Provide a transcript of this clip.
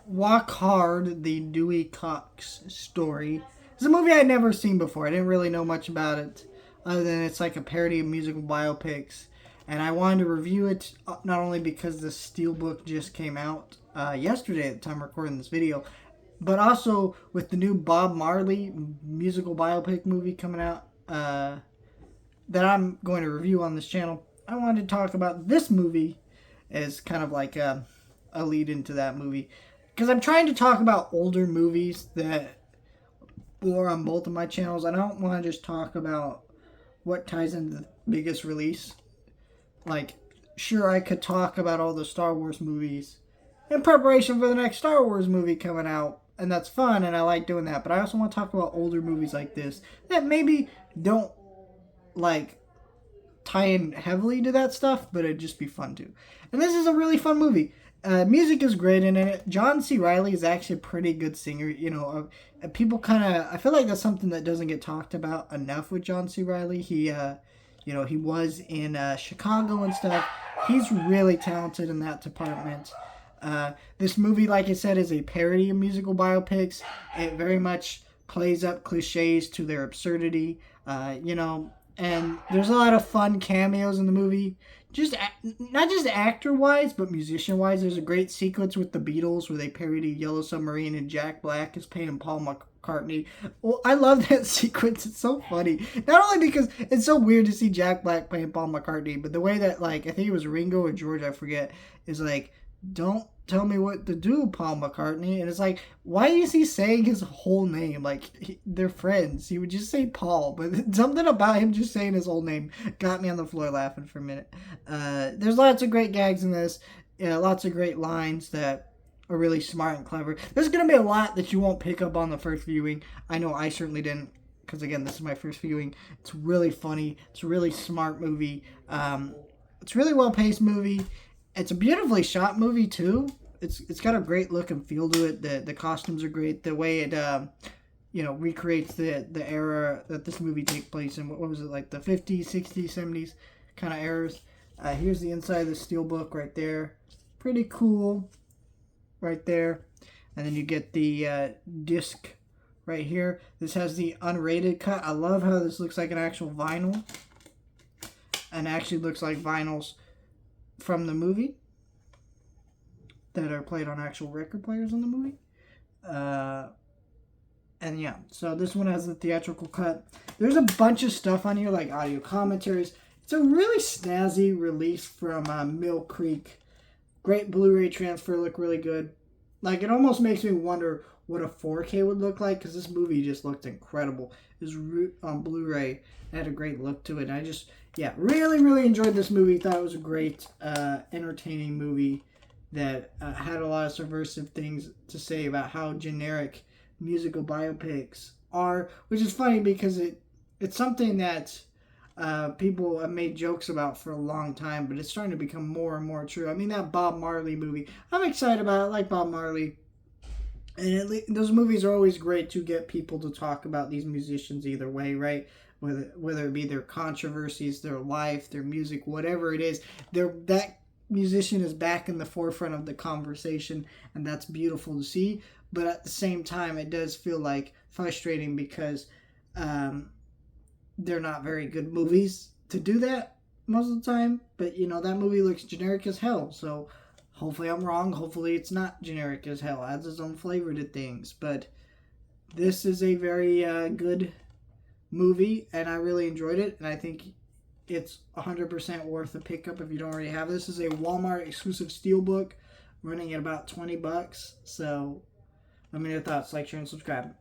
Walk Hard, the Dewey Cox story. It's a movie I'd never seen before. I didn't really know much about it, other than it's like a parody of musical biopics. And I wanted to review it not only because the Steelbook just came out yesterday at the time of recording this video, but also with the new Bob Marley musical biopic movie coming out that I'm going to review on this channel. I wanted to talk about this movie as kind of like a lead into that movie. Because I'm trying to talk about older movies that were on both of my channels. I don't want to just talk about what ties into the biggest release. Like, sure, I could talk about all the Star Wars movies in preparation for the next Star Wars movie coming out. And that's fun, and I like doing that. But I also want to talk about older movies like this that maybe don't, like, tie in heavily to that stuff, but it'd just be fun too. And this is a really fun movie. Music is great in it. John C. Reilly is actually a pretty good singer. You know, people kind of, I feel like that's something that doesn't get talked about enough with John C. Reilly. He was in Chicago and stuff. He's really talented in that department. This movie, like I said, is a parody of musical biopics. It very much plays up cliches to their absurdity. And there's a lot of fun cameos in the movie. Not just actor-wise, but musician-wise. There's a great sequence with the Beatles where they parody Yellow Submarine and Jack Black is playing Paul McCartney. Well, I love that sequence. It's so funny. Not only because it's so weird to see Jack Black playing Paul McCartney, but the way that, like, I think it was Ringo or George, I forget, is like, don't tell me what to do, Paul McCartney. And it's like, why is he saying his whole name? Like, they're friends. He would just say Paul, but something about him just saying his whole name got me on the floor laughing for a minute. There's lots of great gags in this. Lots of great lines that are really smart and clever. There's going to be a lot that you won't pick up on the first viewing. I know I certainly didn't, because again, this is my first viewing. It's really funny. It's a really smart movie. It's a really well-paced movie. It's a beautifully shot movie too. It's got a great look and feel to it. The costumes are great. The way it recreates the era that this movie takes place in. What was it, like the 50s, 60s, 70s kind of eras. Here's the inside of the Steelbook right there. Pretty cool right there. And then you get the disc right here. This has the unrated cut. I love how this looks like an actual vinyl. And actually looks like vinyls from the movie that are played on actual record players in the movie. And yeah, so this one has the theatrical cut. There's a bunch of stuff on here, like audio commentaries. It's a really snazzy release from Mill Creek. Great Blu-ray transfer, look really good. Like, it almost makes me wonder what a 4K would look like, because this movie just looked incredible. It was on Blu-ray. It had a great look to it. And I just, really, really enjoyed this movie. Thought it was a great, entertaining movie that had a lot of subversive things to say about how generic musical biopics are, which is funny because it's something that people have made jokes about for a long time, but it's starting to become more and more true. I mean, that Bob Marley movie, I'm excited about it. I like Bob Marley. And those movies are always great to get people to talk about these musicians either way, right? Whether it be their controversies, their life, their music, whatever it is, that musician is back in the forefront of the conversation, and that's beautiful to see. But at the same time, it does feel like frustrating because they're not very good movies to do that most of the time. But, that movie looks generic as hell, so hopefully I'm wrong. Hopefully it's not generic as hell. It adds its own flavor to things. But this is a very good movie, and I really enjoyed it. And I think it's 100% worth a pickup if you don't already have this. This is a Walmart exclusive Steelbook running at about $20. So let me know your thoughts. Like, share, and subscribe.